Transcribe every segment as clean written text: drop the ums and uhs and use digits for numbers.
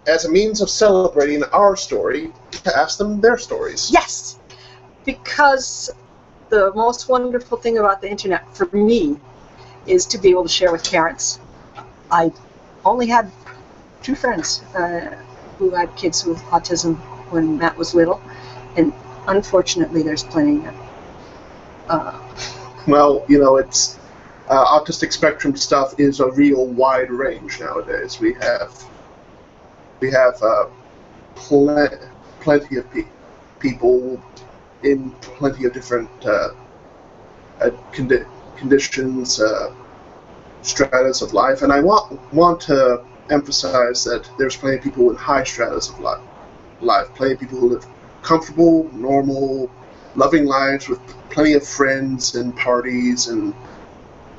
as a means of celebrating our story, to ask them their stories. Yes, because the most wonderful thing about the internet for me is to be able to share with parents. I only had 2 friends who had kids with autism when Matt was little, and unfortunately there's plenty. Well, it's autistic spectrum stuff is a real wide range nowadays. We have plenty of people in plenty of different conditions, stratas of life, and I want to emphasize that there's plenty of people in high stratas of life, plenty of people who live comfortable, normal, loving lives with plenty of friends and parties and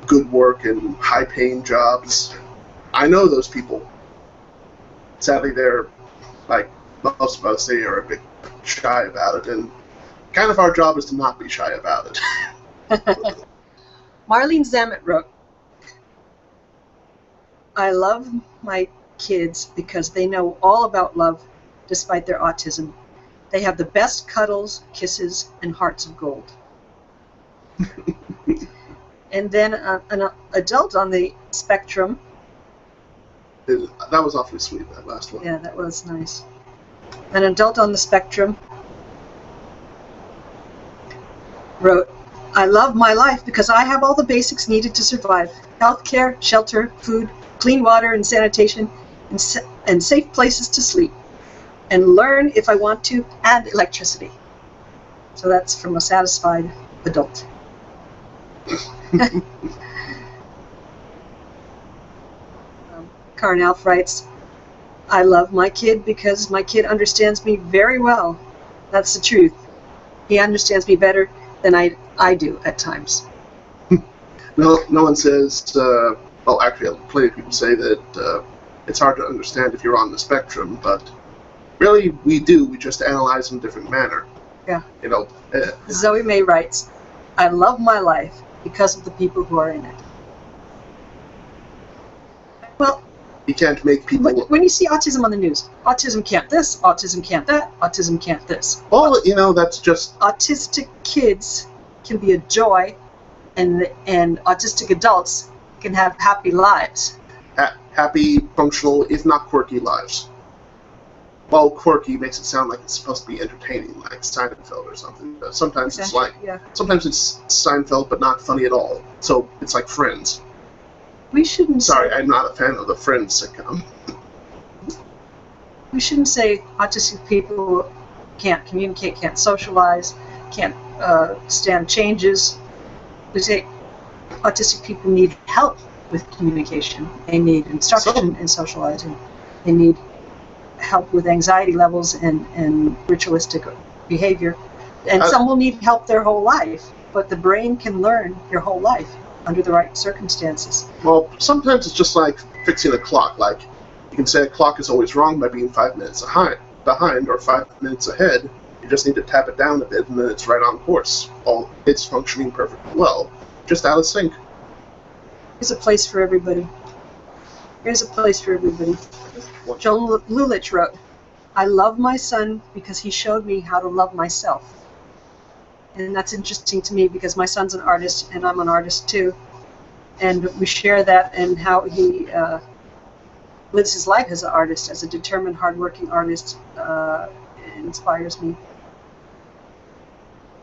good work and high-paying jobs. I know those people. Sadly, they're, like most of us, they are a bit shy about it, and kind of our job is to not be shy about it. Marlene Zamet wrote, I love my kids because they know all about love despite their autism. They have the best cuddles, kisses, and hearts of gold. And then an adult on the spectrum. That was awfully sweet, that last one. Yeah, that was nice. An adult on the spectrum wrote, I love my life because I have all the basics needed to survive. Healthcare, shelter, food, clean water and sanitation, and safe places to sleep. And learn, if I want to, and electricity. So that's from a satisfied adult. Carnalf writes, I love my kid because my kid understands me very well. That's the truth. He understands me better than I do at times. No one says, well, actually, plenty of people say that it's hard to understand if you're on the spectrum, but really, we do. We just analyze in a different manner. Yeah. Zoe May writes, I love my life because of the people who are in it. Well, you can't make people... When you see autism on the news, autism can't this, autism can't that, autism can't this. Well, that's just... Autistic kids can be a joy, and autistic adults can have happy lives. Happy, functional, if not quirky lives. Well, quirky makes it sound like it's supposed to be entertaining, like Seinfeld or something. But sometimes sometimes it's Seinfeld, but not funny at all. So it's like Friends. We shouldn't. Sorry, I'm not a fan of the Friends sitcom. We shouldn't say autistic people can't communicate, can't socialize, can't stand changes. We say autistic people need help with communication. They need instruction in socializing. They need help with anxiety levels and ritualistic behavior. And some will need help their whole life, but the brain can learn your whole life under the right circumstances. Well, sometimes it's just like fixing a clock. Like, you can say a clock is always wrong by being 5 minutes behind or 5 minutes ahead. You just need to tap it down a bit, and then it's right on course. It's functioning perfectly well, just out of sync. There's a place for everybody. There's a place for everybody. Joan Lulich wrote, I love my son because he showed me how to love myself. And that's interesting to me because my son's an artist and I'm an artist too. And we share that and how he lives his life as an artist, as a determined, hardworking artist. It inspires me.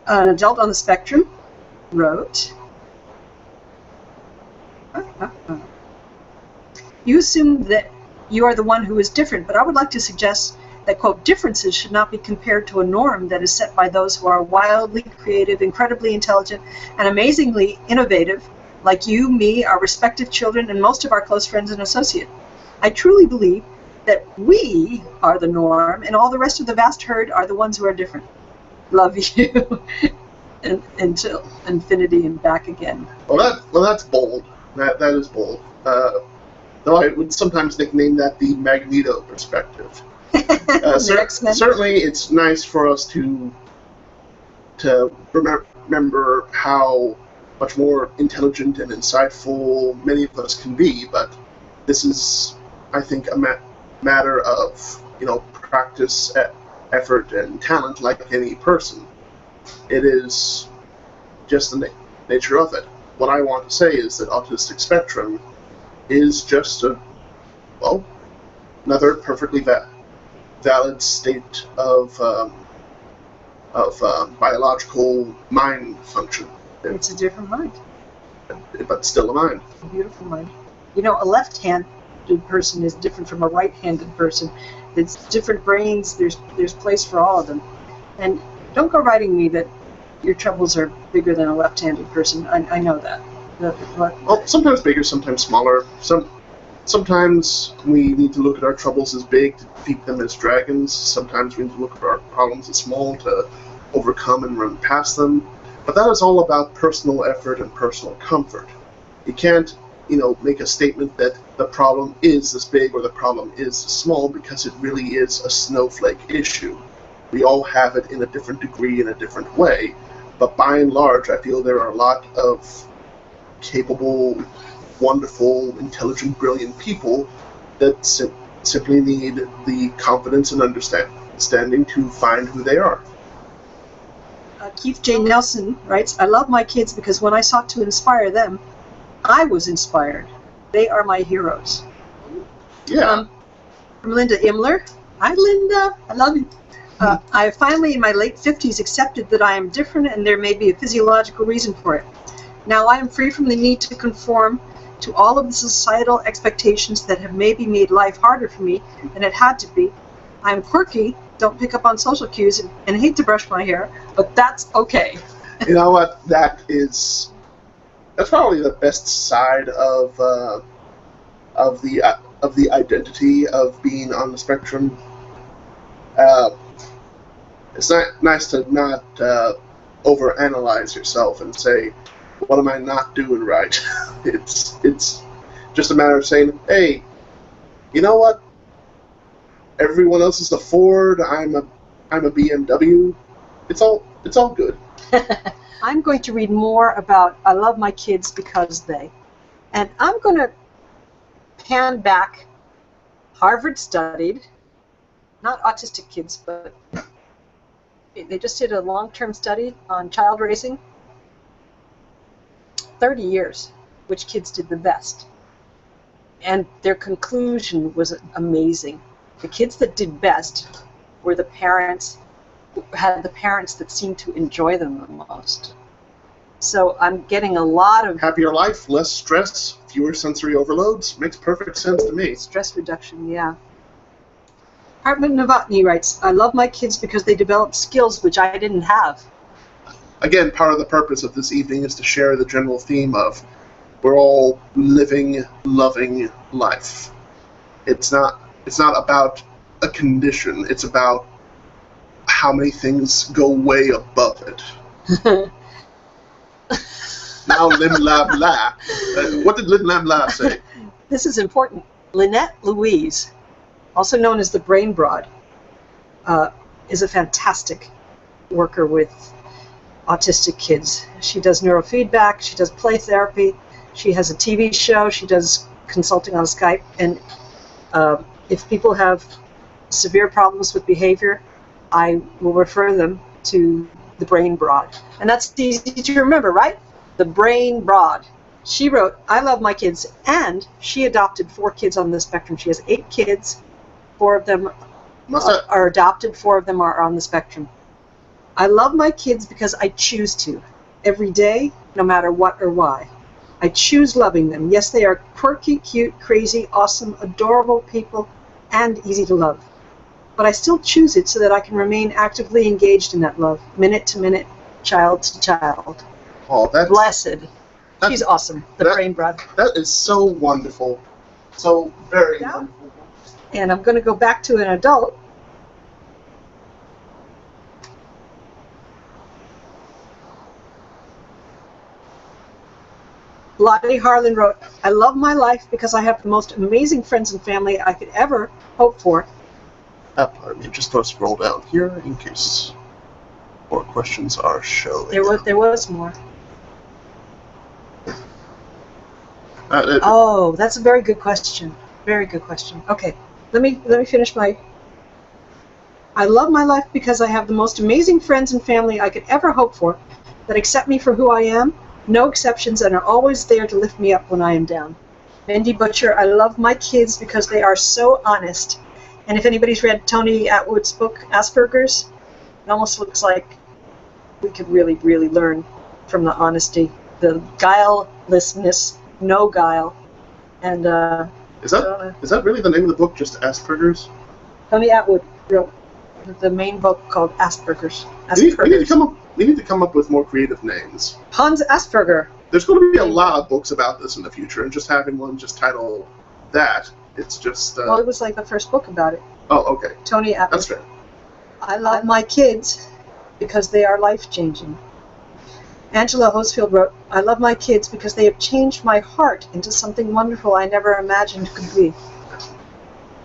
An adult on the spectrum wrote, you assume that you are the one who is different, but I would like to suggest that, quote, differences should not be compared to a norm that is set by those who are wildly creative, incredibly intelligent, and amazingly innovative, like you, me, our respective children, and most of our close friends and associates. I truly believe that we are the norm, and all the rest of the vast herd are the ones who are different. Love you. And until infinity and back again. Well, that's bold. That is bold. Though I would sometimes nickname that the Magneto perspective. Certainly, it's nice for us to remember how much more intelligent and insightful many of us can be, but this is, I think, a matter of, practice, effort, and talent like any person. It is just the nature of it. What I want to say is that autistic spectrum is just another perfectly valid state of biological mind function. It's a different mind. But still a mind. A beautiful mind. A left-handed person is different from a right-handed person. It's different brains. There's place for all of them. And don't go writing me that your troubles are bigger than a left-handed person. I know that. Well, sometimes bigger, sometimes smaller. Sometimes we need to look at our troubles as big to defeat them as dragons. Sometimes we need to look at our problems as small to overcome and run past them. But that is all about personal effort and personal comfort. You can't, make a statement that the problem is this big or the problem is this small, because it really is a snowflake issue. We all have it in a different degree, in a different way. But by and large, I feel there are a lot of capable, wonderful, intelligent, brilliant people that simply need the confidence and understanding to find who they are. Keith J. Nelson writes, I love my kids because when I sought to inspire them, I was inspired. They are my heroes. Yeah. From Linda Imler. Hi, Linda. I love you. I finally, in my late 50s, accepted that I am different and there may be a physiological reason for it. Now I am free from the need to conform to all of the societal expectations that have maybe made life harder for me than it had to be. I am quirky, don't pick up on social cues, and hate to brush my hair, but that's okay. You know what? That's probably the best side of the identity of being on the spectrum. It's nice to not overanalyze yourself and say, what am I not doing right? It's just a matter of saying, hey, you know what? Everyone else is a Ford. I'm a BMW. It's all good. I'm going to read more about I love my kids because they, and I'm going to pan back. Harvard studied, not autistic kids, but they just did a long-term study on child raising. 30 years, which kids did the best. And their conclusion was amazing. The kids that did best were the parents who had the parents that seemed to enjoy them the most. So I'm getting a lot of happier life, less stress, fewer sensory overloads. Makes perfect sense to me. Stress reduction, yeah. Hartmut Novotny writes, I love my kids because they developed skills which I didn't have. Again, part of the purpose of this evening is to share the general theme of we're all living, loving life. It's not about a condition. It's about how many things go way above it. Now, Lim Lab La. What did Lim Lab La say? This is important. Lynette Louise, also known as the Brain Broad, is a fantastic worker with autistic kids. She does neurofeedback, she does play therapy, she has a TV show, she does consulting on Skype, and if people have severe problems with behavior, I will refer them to the Brain Broad. And that's easy to remember, right? The Brain Broad. She wrote, I love my kids, and she adopted 4 kids on the spectrum. She has 8 kids, 4 of them are adopted, 4 of them are on the spectrum. I love my kids because I choose to, every day, no matter what or why. I choose loving them. Yes, they are quirky, cute, crazy, awesome, adorable people, and easy to love. But I still choose it so that I can remain actively engaged in that love, minute to minute, child to child. Oh, that's blessed. She's awesome, the Brain Broad. That is so wonderful. So very wonderful. And I'm going to go back to an adult. Lottie Harlan wrote, I love my life because I have the most amazing friends and family I could ever hope for. Pardon me, just let's scroll down here in case more questions are showing. There was more. That's a very good question. Very good question. Okay. let me finish my. I love my life because I have the most amazing friends and family I could ever hope for, that accept me for who I am, no exceptions, and are always there to lift me up when I am down. Mindy Butcher, I love my kids because they are so honest. And if anybody's read Tony Attwood's book, Asperger's, it almost looks like we could really, really learn from the honesty, the guilelessness, no guile. And is that really the name of the book, just Asperger's? Tony Attwood wrote the main book called Asperger's. We need to come up with more creative names. Hans Asperger. There's going to be a lot of books about this in the future, and just having one just titled that, it's just... Well, it was like the first book about it. Oh, okay. Tony Attwood. That's fair. I love my kids because they are life-changing. Angela Hosefield wrote, I love my kids because they have changed my heart into something wonderful I never imagined could be.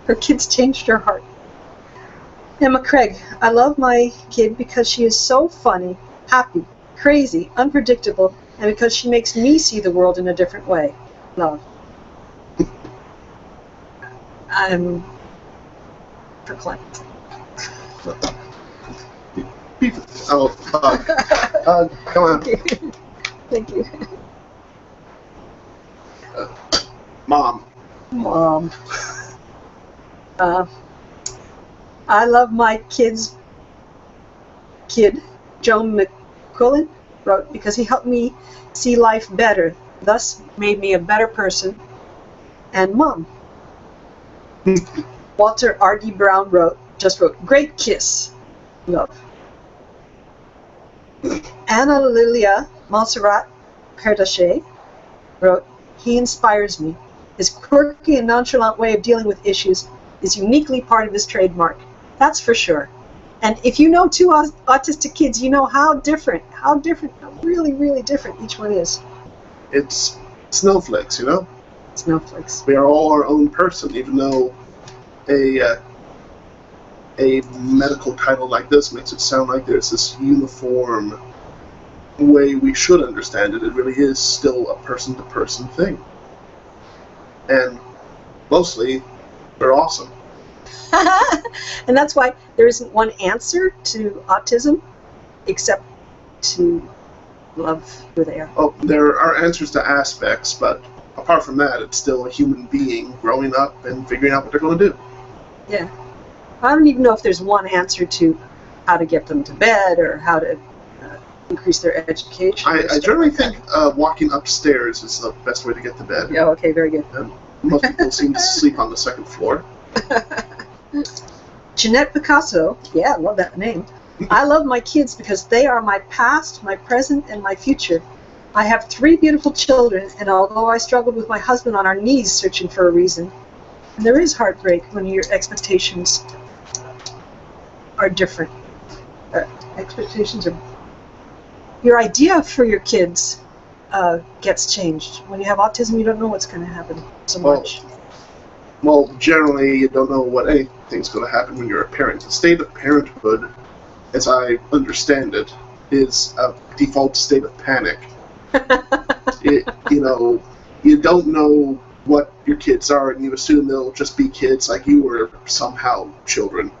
Her kids changed her heart. Emma Craig, I love my kid because she is so funny, happy, crazy, unpredictable, and because she makes me see the world in a different way. Love. I'm proclaimed. Come on. Thank you. Mom. I love my kid, Joan McQuillan wrote, because he helped me see life better, thus made me a better person, and Mom. Walter R.D. Brown wrote, great kiss, love. Anna Lilia Montserrat Kardashian wrote, he inspires me. His quirky and nonchalant way of dealing with issues is uniquely part of his trademark. That's for sure. And if you know two autistic kids, you know how really, really different each one is. It's snowflakes, you know? Snowflakes. We are all our own person, even though a medical title like this makes it sound like there's this uniform way we should understand it. It really is still a person-to-person thing. And mostly, they're awesome. And that's why there isn't one answer to autism, except to love who they are. Oh, there are answers to aspects, but apart from that, it's still a human being growing up and figuring out what they're going to do. Yeah. I don't even know if there's one answer to how to get them to bed or how to increase their education. I generally think walking upstairs is the best way to get to bed. Yeah, okay, very good. And most people seem to sleep on the second floor. Jeanette Picasso, yeah, I love that name. I love my kids because they are my past, my present, and my future. I have 3 beautiful children, and although I struggled with my husband on our knees searching for a reason, and there is heartbreak when your expectations are different. Your idea for your kids gets changed. When you have autism, you don't know what's going to happen so much. Well, generally, you don't know what anything's going to happen when you're a parent. The state of parenthood, as I understand it, is a default state of panic. You don't know what your kids are, and you assume they'll just be kids like you were somehow children.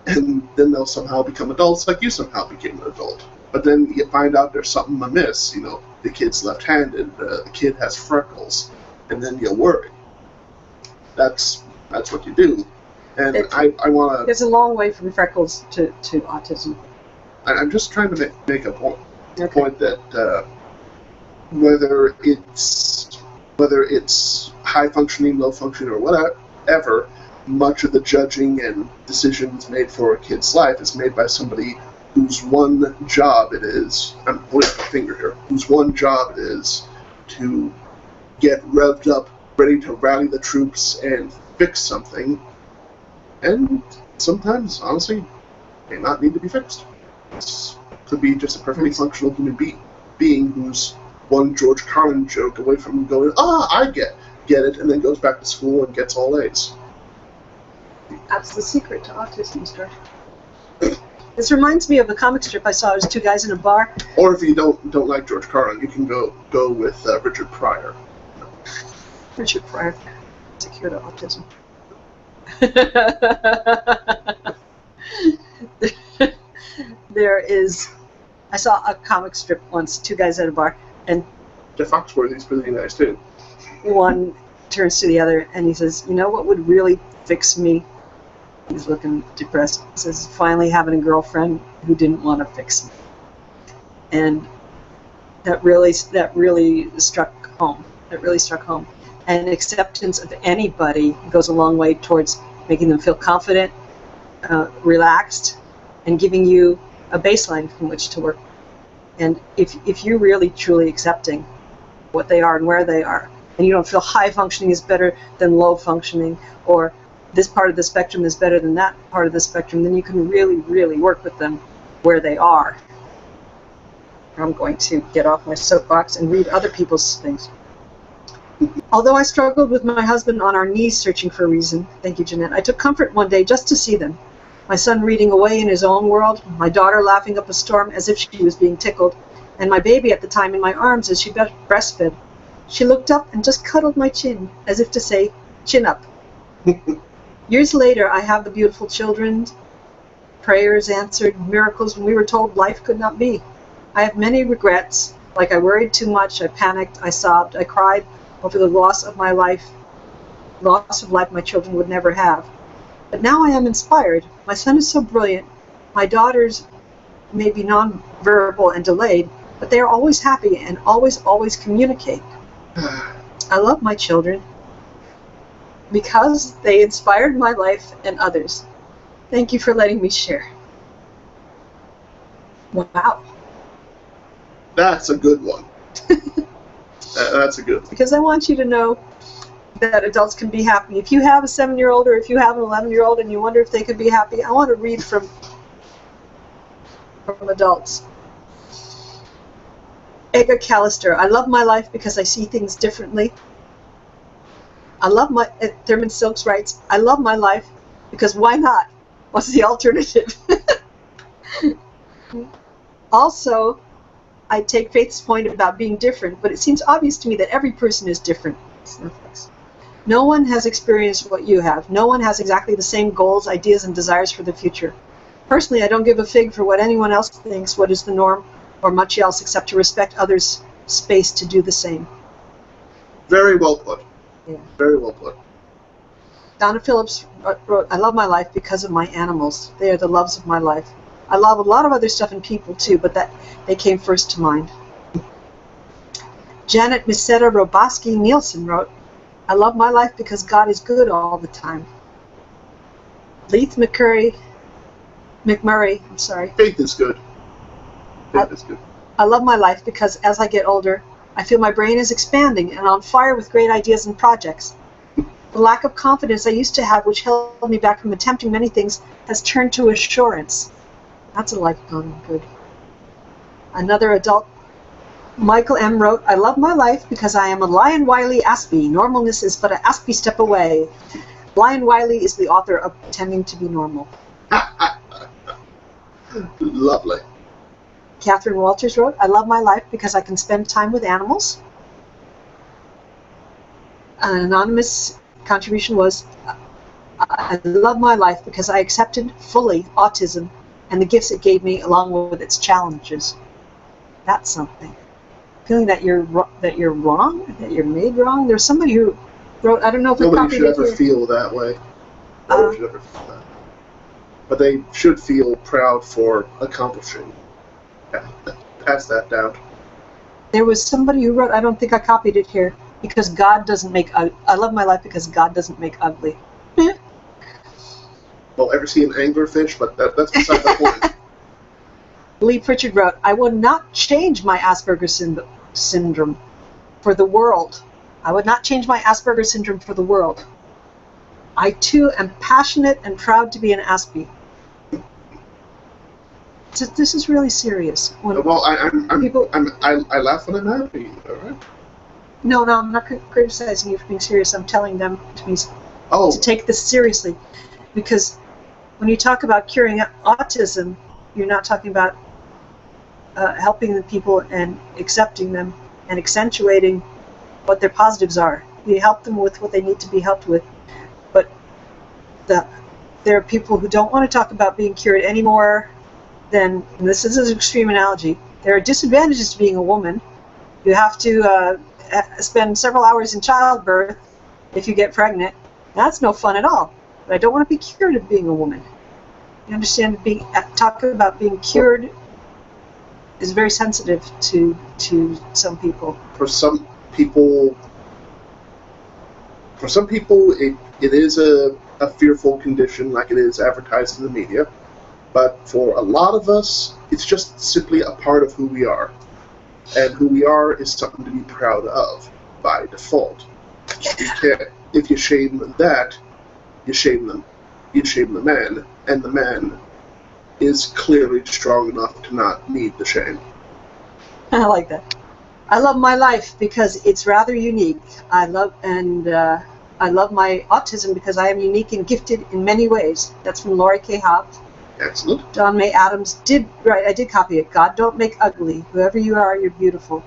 And then they'll somehow become adults like you somehow became an adult. But then you find out there's something amiss. The kid's left-handed, the kid has freckles, and then you worry. That's what you do. And I want to... It's a long way from freckles to autism. I'm just trying to make a point. Okay. Point that whether it's high functioning, low functioning, or whatever, much of the judging and decisions made for a kid's life is made by somebody whose one job it is, I'm pointing my finger here, whose one job it is to get revved up, ready to rally the troops and fix something, and sometimes, honestly, may not need to be fixed. This could be just a perfectly functional human being who's one George Carlin joke away from going, I get it, and then goes back to school and gets all A's. That's the secret to autism, George. This reminds me of a comic strip I saw. It was 2 guys in a bar. Or if you don't like George Carlin, you can go with Richard Pryor. Richard Pryor, it's a cure to autism. I saw a comic strip once, two guys at a bar, and The Foxworthy's pretty nice too. one turns to the other and he says, you know what would really fix me? He's looking depressed. He says, finally having a girlfriend who didn't want to fix me. And that really struck home. That really struck home. And acceptance of anybody goes a long way towards making them feel confident, relaxed, and giving you a baseline from which to work. And if you're really truly accepting what they are and where they are, and you don't feel high functioning is better than low functioning, or this part of the spectrum is better than that part of the spectrum, then you can really, really work with them where they are. I'm going to get off my soapbox and read other people's things. Although I struggled with my husband on our knees searching for a reason, thank you, Jeanette, I took comfort one day just to see them. My son reading away in his own world, my daughter laughing up a storm as if she was being tickled, and my baby at the time in my arms as she breastfed. She looked up and just cuddled my chin, as if to say, chin up. Years later, I have the beautiful children, prayers answered, miracles when we were told life could not be. I have many regrets, like I worried too much, I panicked, I sobbed, I cried over the loss of life my children would never have. But now I am inspired. My son is so brilliant. My daughters may be non-verbal and delayed, but they are always happy and always communicate. I love my children because they inspired my life and others. Thank you for letting me share. Wow. That's a good one. That's a good one. Because I want you to know that adults can be happy. If you have a 7-year-old or if you have an 11-year-old and you wonder if they could be happy, I want to read from adults. Edgar Callister, I love my life because I see things differently. Thurman Silks writes, I love my life because why not? What's the alternative? Also, I take Faith's point about being different, but it seems obvious to me that every person is different. No one has experienced what you have. No one has exactly the same goals, ideas, and desires for the future. Personally, I don't give a fig for what anyone else thinks, what is the norm, or much else except to respect others' space to do the same. Very well put. Yeah. Very well put. Donna Phillips wrote, I love my life because of my animals. They are the loves of my life. I love a lot of other stuff and people too, but that they came first to mind. Janet Miseta Roboski Nielsen wrote, I love my life because God is good all the time. Leith McMurray, Faith is good. Faith is good. I love my life because as I get older, I feel my brain is expanding and on fire with great ideas and projects. The lack of confidence I used to have, which held me back from attempting many things, has turned to assurance. That's a life gone good. Another adult, Michael M. wrote, I love my life because I am a Lion Wiley Aspie. Normalness is but an Aspie step away. Lion Wiley is the author of Pretending to be Normal. Lovely. Catherine Walters wrote, I love my life because I can spend time with animals. An anonymous contribution was, I love my life because I accepted fully autism and the gifts it gave me along with its challenges. That's something. Feeling that you're wrong, that you're made wrong. There's somebody who wrote, I don't know if nobody should ever feel that way. Nobody should ever feel that. But they should feel proud for accomplishing. Yeah, pass that down. There was somebody who wrote, I don't think I copied it here, because God doesn't make, I love my life because God doesn't make ugly. Well, ever see an anglerfish? But that's beside the point. Lee Pritchard wrote, I would not change my Asperger's syndrome for the world. I would not change my Asperger's syndrome for the world. I, too, am passionate and proud to be an Aspie. So this is really serious. Well, I laugh when I'm happy, all right? No, I'm not criticizing you for being serious. I'm telling them to take this seriously. Because when you talk about curing autism, you're not talking about helping the people and accepting them and accentuating what their positives are. You help them with what they need to be helped with. But there are people who don't want to talk about being cured anymore than, and this is an extreme analogy, there are disadvantages to being a woman. You have to spend several hours in childbirth if you get pregnant. That's no fun at all. But I don't want to be cured of being a woman. You understand, talking about being cured is very sensitive to some people. For some people, it is a fearful condition, like it is advertised in the media. But for a lot of us, it's just simply a part of who we are. And who we are is something to be proud of by default. If you shame that, you shame the man, and the man is clearly strong enough to not need the shame. I like that. I love my life because it's rather unique. I love my autism because I am unique and gifted in many ways. That's from Laurie K. Hobbs. Excellent. John May Adams did write. I did copy it. God don't make ugly. Whoever you are, you're beautiful.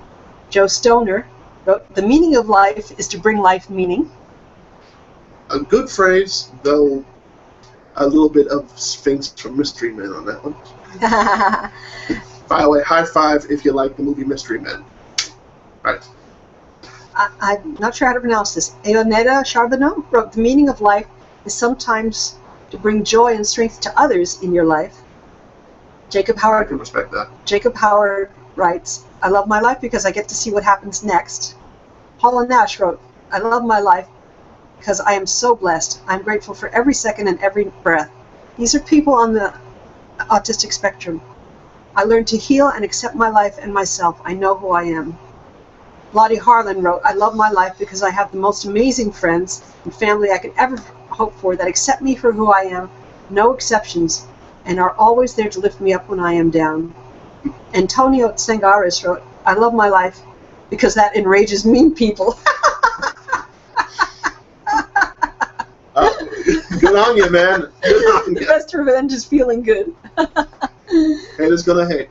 Joe Stoner wrote, the meaning of life is to bring life meaning. A good phrase, though a little bit of Sphinx from Mystery Men on that one. By the way, high five if you like the movie Mystery Men. Right. I'm not sure how to pronounce this. Eonetta Charbonneau wrote, the meaning of life is sometimes to bring joy and strength to others in your life. Jacob Howard. I can respect that. Jacob Howard writes, I love my life because I get to see what happens next. Paula Nash wrote, I love my life because I am so blessed. I'm grateful for every second and every breath. These are people on the autistic spectrum. I learned to heal and accept my life and myself. I know who I am. Lottie Harlan wrote, I love my life because I have the most amazing friends and family I could ever hope for that accept me for who I am, no exceptions, and are always there to lift me up when I am down. Antonio Tsangaris wrote, I love my life because that enrages mean people. Good on you, man. Good on you. The best revenge is feeling good. Haters gonna hate.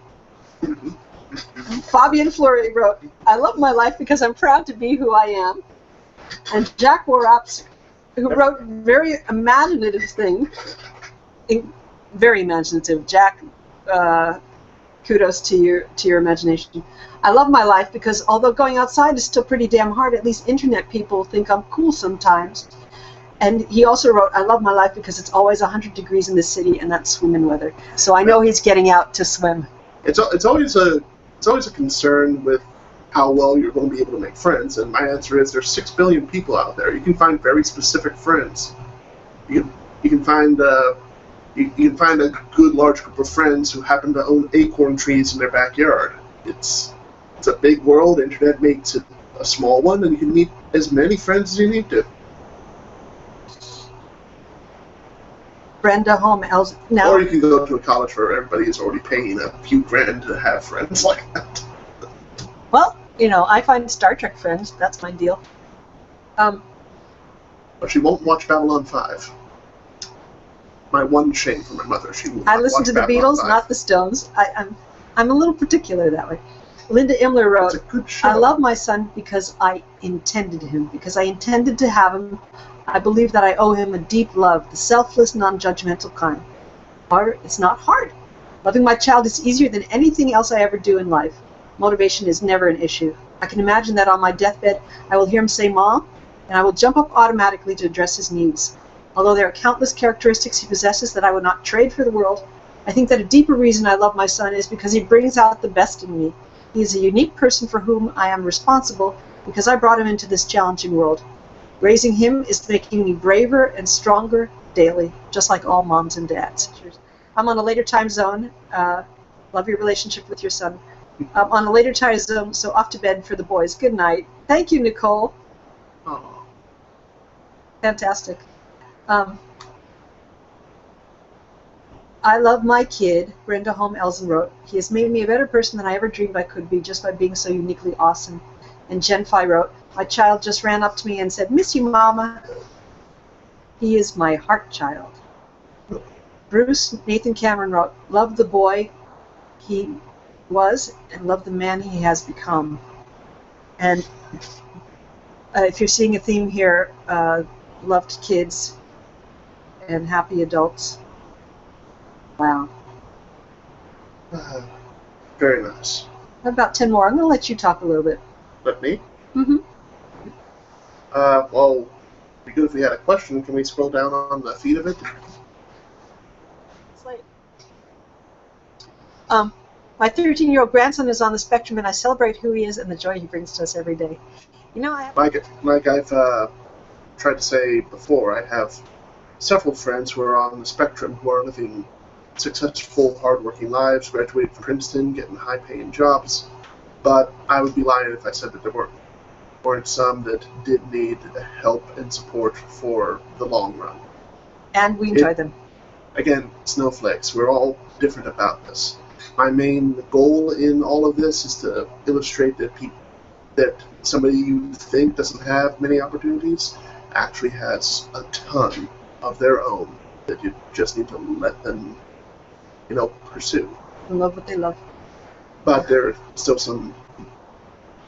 Fabian Fleury wrote, I love my life because I'm proud to be who I am. And Jack Waraps, who wrote very imaginative thing, very imaginative. Jack, kudos to your imagination. I love my life because although going outside is still pretty damn hard, at least internet people think I'm cool sometimes. And he also wrote, I love my life because it's always 100 degrees in the city and that's swimming weather. So I know he's getting out to swim. It's always a concern with how well you're going to be able to make friends, and my answer is there's 6 billion people out there. You can find very specific friends. You can find a good large group of friends who happen to own acorn trees in their backyard. It's a big world. Internet makes it a small one, and you can meet as many friends as you need to. Brenda Home now. Or you can go to a college where everybody is already paying a few grand to have friends like that. Well, I find Star Trek friends. That's my deal. But she won't watch Babylon 5. My one shame for my mother. She will I not listen watch to the Babylon Beatles, 5. not the Stones. I'm a little particular that way. Linda Imler wrote, It's a good show. I love my son because I intended him, because I intended to have him. I believe that I owe him a deep love, the selfless, non-judgmental kind. It's not hard. Loving my child is easier than anything else I ever do in life. Motivation is never an issue. I can imagine that on my deathbed, I will hear him say, Mom, and I will jump up automatically to address his needs. Although there are countless characteristics he possesses that I would not trade for the world, I think that a deeper reason I love my son is because he brings out the best in me. He is a unique person for whom I am responsible because I brought him into this challenging world. Raising him is making me braver and stronger daily, just like all moms and dads. I'm on a later time zone. Love your relationship with your son. On a later time zone, so off to bed for the boys. Good night. Thank you, Nicole. Oh. Fantastic. I love my kid, Brenda Holm Elsen wrote. He has made me a better person than I ever dreamed I could be just by being so uniquely awesome. And Jen Phi wrote, my child just ran up to me and said, miss you, Mama. He is my heart child. Bruce Nathan Cameron wrote, love the boy he was and love the man he has become. And if you're seeing a theme here, loved kids and happy adults. Wow. Very nice. About 10 more. I'm going to let you talk a little bit. Let me? Mm-hmm. Well, it'd be good if we had a question. Can we scroll down on the feed of it? It's late. My 13-year-old grandson is on the spectrum, and I celebrate who he is and the joy he brings to us every day. You know, like I've tried to say before, I have several friends who are on the spectrum who are living successful, hardworking lives, graduated from Princeton, getting high-paying jobs. But I would be lying if I said that there weren't some that did need help and support for the long run. And we enjoy them. Again, snowflakes. We're all different about this. My main goal in all of this is to illustrate that somebody you think doesn't have many opportunities actually has a ton of their own that you just need to let them, pursue. Love what they love. But there are still some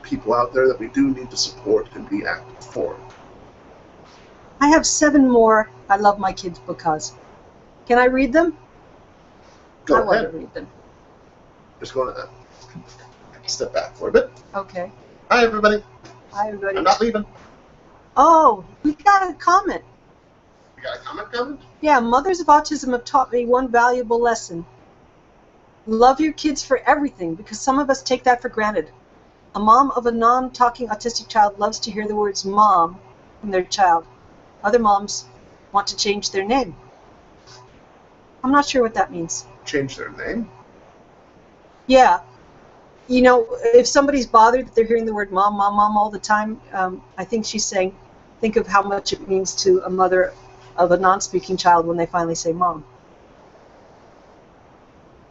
people out there that we do need to support and be active for. I have 7 more I love my kids because. Can I read them? Go I ahead. want to read them. Just going to step back for a bit. Okay. Hi, everybody. Hi, everybody. I'm not leaving. Oh, we got a comment. You got a comment coming? Yeah, mothers of autism have taught me one valuable lesson. Love your kids for everything, because some of us take that for granted. A mom of a non-talking autistic child loves to hear the words mom from their child. Other moms want to change their name. I'm not sure what that means. Change their name? Yeah. If somebody's bothered that they're hearing the word mom, mom, mom all the time, I think she's saying, think of how much it means to a mother of a non-speaking child when they finally say mom.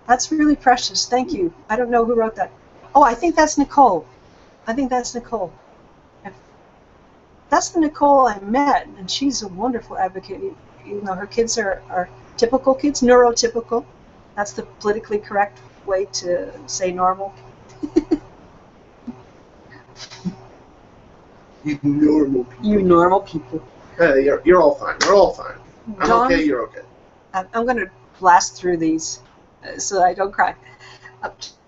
That's really precious. Thank you. I don't know who wrote that. Oh, I think that's Nicole. That's the Nicole I met, and she's a wonderful advocate. Her kids are typical kids, neurotypical. That's the politically correct way to say normal. You normal people. You normal people. Hey, you're all fine. We're all fine. I'm Dawn, okay, you're okay. I'm going to blast through these so I don't cry.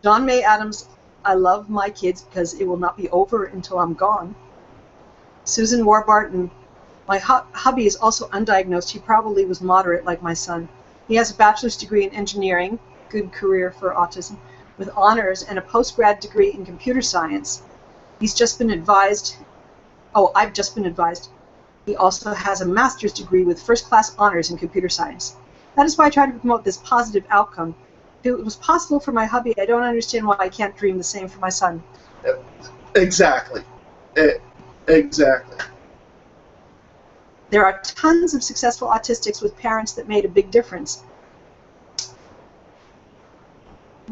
Dawn May Adams, I love my kids because it will not be over until I'm gone. Susan Warbarton, my hubby is also undiagnosed. He probably was moderate like my son. He has a bachelor's degree in engineering, good career for autism, with honors and a postgrad degree in computer science. I've just been advised. He also has a master's degree with first-class honors in computer science. That is why I try to promote this positive outcome. If it was possible for my hubby, I don't understand why I can't dream the same for my son. Exactly. Exactly. There are tons of successful autistics with parents that made a big difference.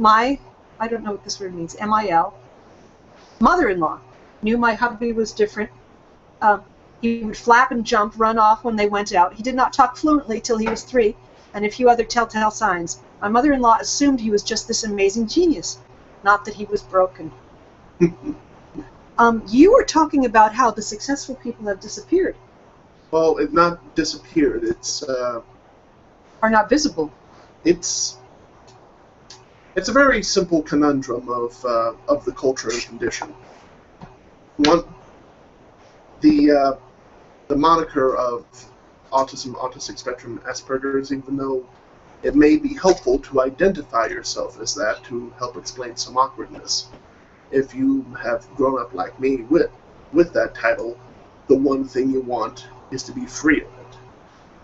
I don't know what this word means, MIL, mother-in-law, knew my hubby was different. He would flap and jump, run off when they went out. He did not talk fluently till he was 3, and a few other telltale signs. My mother-in-law assumed he was just this amazing genius, not that he was broken. You were talking about how the successful people have disappeared. Well, it's not disappeared. It's are not visible. It's a very simple conundrum of the culture and condition. The moniker of autism, autistic spectrum, Asperger's, even though it may be helpful to identify yourself as that to help explain some awkwardness. If you have grown up like me with that title, the one thing you want is to be free of it.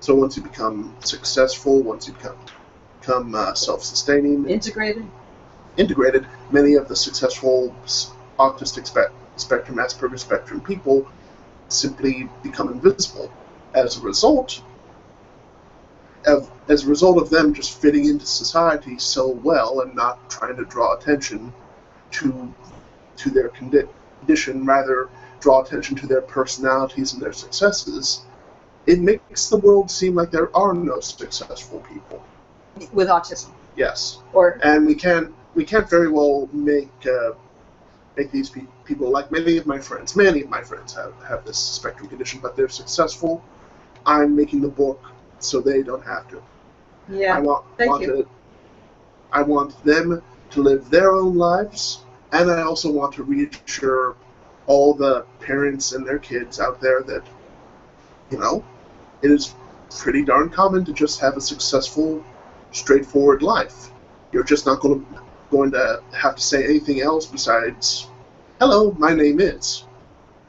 So once you become successful, once you become self-sustaining, integrated, many of the successful autistic spectrum, Asperger's spectrum people simply become invisible. As a result of them just fitting into society so well and not trying to draw attention to their condition, rather draw attention to their personalities and their successes, it makes the world seem like there are no successful people with autism. Yes, and we can't very well make these people, like many of my friends have this spectrum condition, but they're successful. I'm making the book so they don't have to. Yeah. I want them to live their own lives, and I also want to reassure all the parents and their kids out there that, it is pretty darn common to just have a successful, straightforward life. You're just not going to have to say anything else besides, hello, my name is.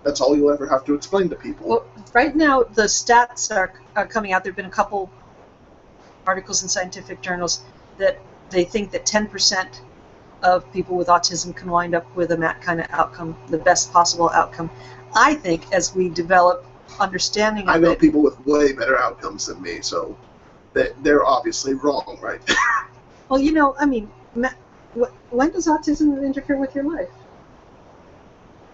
That's all you'll ever have to explain to people. Well, right now, the stats are coming out. There have been a couple articles in scientific journals that they think that 10% of people with autism can wind up with that kind of outcome, the best possible outcome. I think as we develop understanding of I know it, people with way better outcomes than me, so they're obviously wrong, right? well, Matt, when does autism interfere with your life?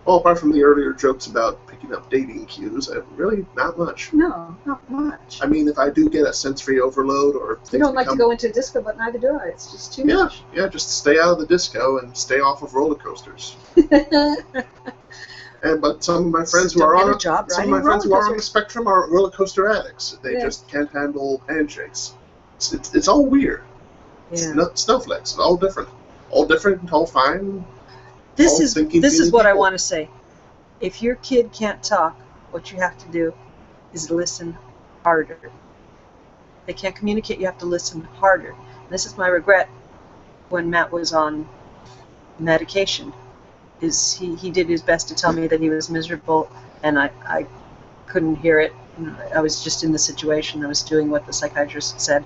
Well, apart from the earlier jokes about picking up dating cues, really not much. No, not much. I mean, if I do get a sensory overload or things you don't like to go into disco, but neither do I. It's just too much. Yeah, just stay out of the disco and stay off of roller coasters. But some of my friends who are on the spectrum are roller coaster addicts. They just can't handle handshakes. It's all weird. Yeah. It's snowflakes. It's all different and all fine. This is what I want to say. If your kid can't talk, what you have to do is listen harder. They can't communicate, you have to listen harder. And this is my regret when Matt was on medication. He did his best to tell me that he was miserable, and I couldn't hear it. I was just in the situation. I was doing what the psychiatrist said.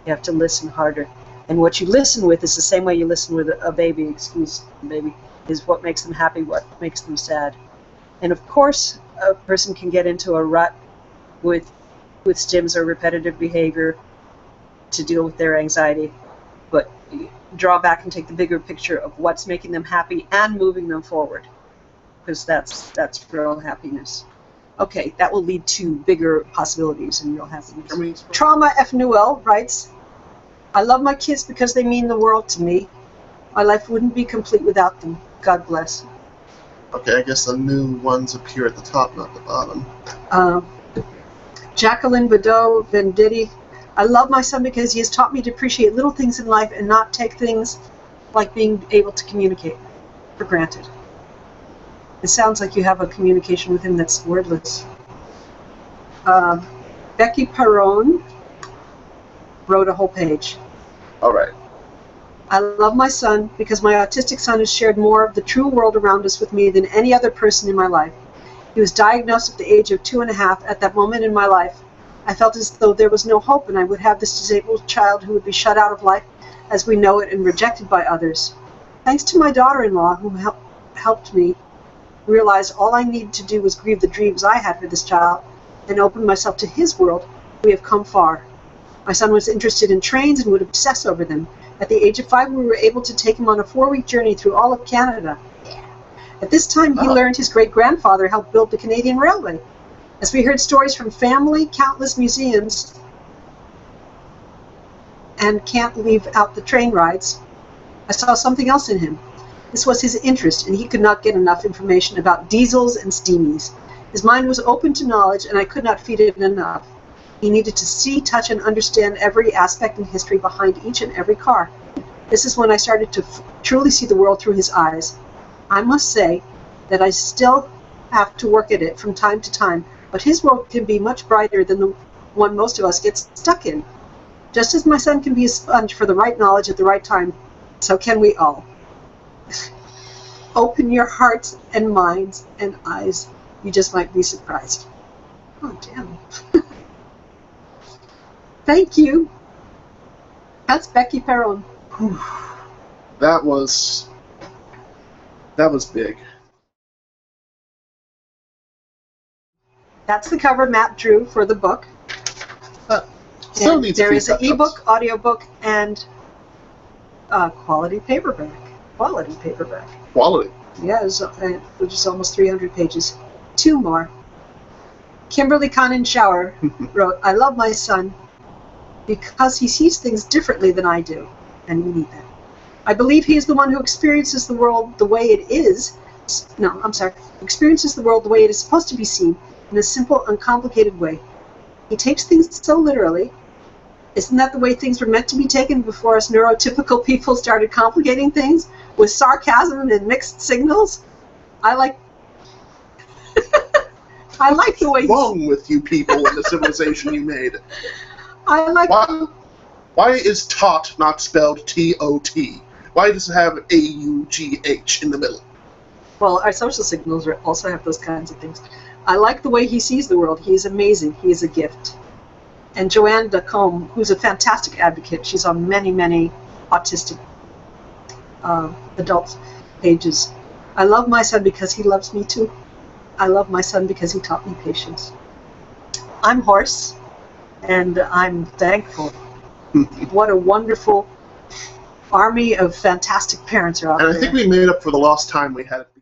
You have to listen harder. And what you listen with is the same way you listen with a baby, is what makes them happy, what makes them sad. And of course, a person can get into a rut with stims or repetitive behavior to deal with their anxiety, but draw back and take the bigger picture of what's making them happy and moving them forward, because that's real happiness. Okay, that will lead to bigger possibilities and real happiness. Trauma F. Newell writes, I love my kids because they mean the world to me. My life wouldn't be complete without them. God bless. Okay, I guess the new ones appear at the top, not the bottom. Jacqueline Badeau Venditti, I love my son because he has taught me to appreciate little things in life and not take things like being able to communicate for granted. It sounds like you have a communication with him that's wordless. Becky Perron wrote a whole page. All right. I love my son because my autistic son has shared more of the true world around us with me than any other person in my life. He was diagnosed at the age of 2.5. At that moment in my life, I felt as though there was no hope and I would have this disabled child who would be shut out of life as we know it and rejected by others. Thanks to my daughter-in-law who helped me realize all I needed to do was grieve the dreams I had for this child and open myself to his world, we have come far. My son was interested in trains and would obsess over them. At the age of 5, we were able to take him on a 4-week journey through all of Canada. At this time, he learned his great-grandfather helped build the Canadian Railway. As we heard stories from family, countless museums, and can't leave out the train rides, I saw something else in him. This was his interest, and he could not get enough information about diesels and steamies. His mind was open to knowledge, and I could not feed it enough. He needed to see, touch, and understand every aspect and history behind each and every car. This is when I started to truly see the world through his eyes. I must say that I still have to work at it from time to time, but his world can be much brighter than the one most of us get stuck in. Just as my son can be a sponge for the right knowledge at the right time, so can we all. Open your hearts and minds and eyes. You just might be surprised. Oh, damn. Thank you. That's Becky Perron. That was big. That's the cover Matt drew for the book. There is an ebook, audiobook, and quality paperback. Quality. Yeah, which is almost 300 pages. 2 more. Kimberly Conan Shower wrote, I love my son because he sees things differently than I do, and we need that. I believe he is the one who experiences the world the way it is. Experiences the world the way it is supposed to be seen, in a simple, uncomplicated way. He takes things so literally. Isn't that the way things were meant to be taken before us neurotypical people started complicating things with sarcasm and mixed signals? I like the way. What's wrong with you people in the civilization you made? I like. Why is tot not spelled T-O-T? Why does it have A-U-G-H in the middle? Well, our social signals also have those kinds of things. I like the way he sees the world. He's amazing. He is a gift. And Joanne Dacombe, who's a fantastic advocate, she's on many, many autistic adult pages. I love my son because he loves me too. I love my son because he taught me patience. I'm hoarse, and I'm thankful. What a wonderful army of fantastic parents are out there. And I think we made up for the lost time we had at the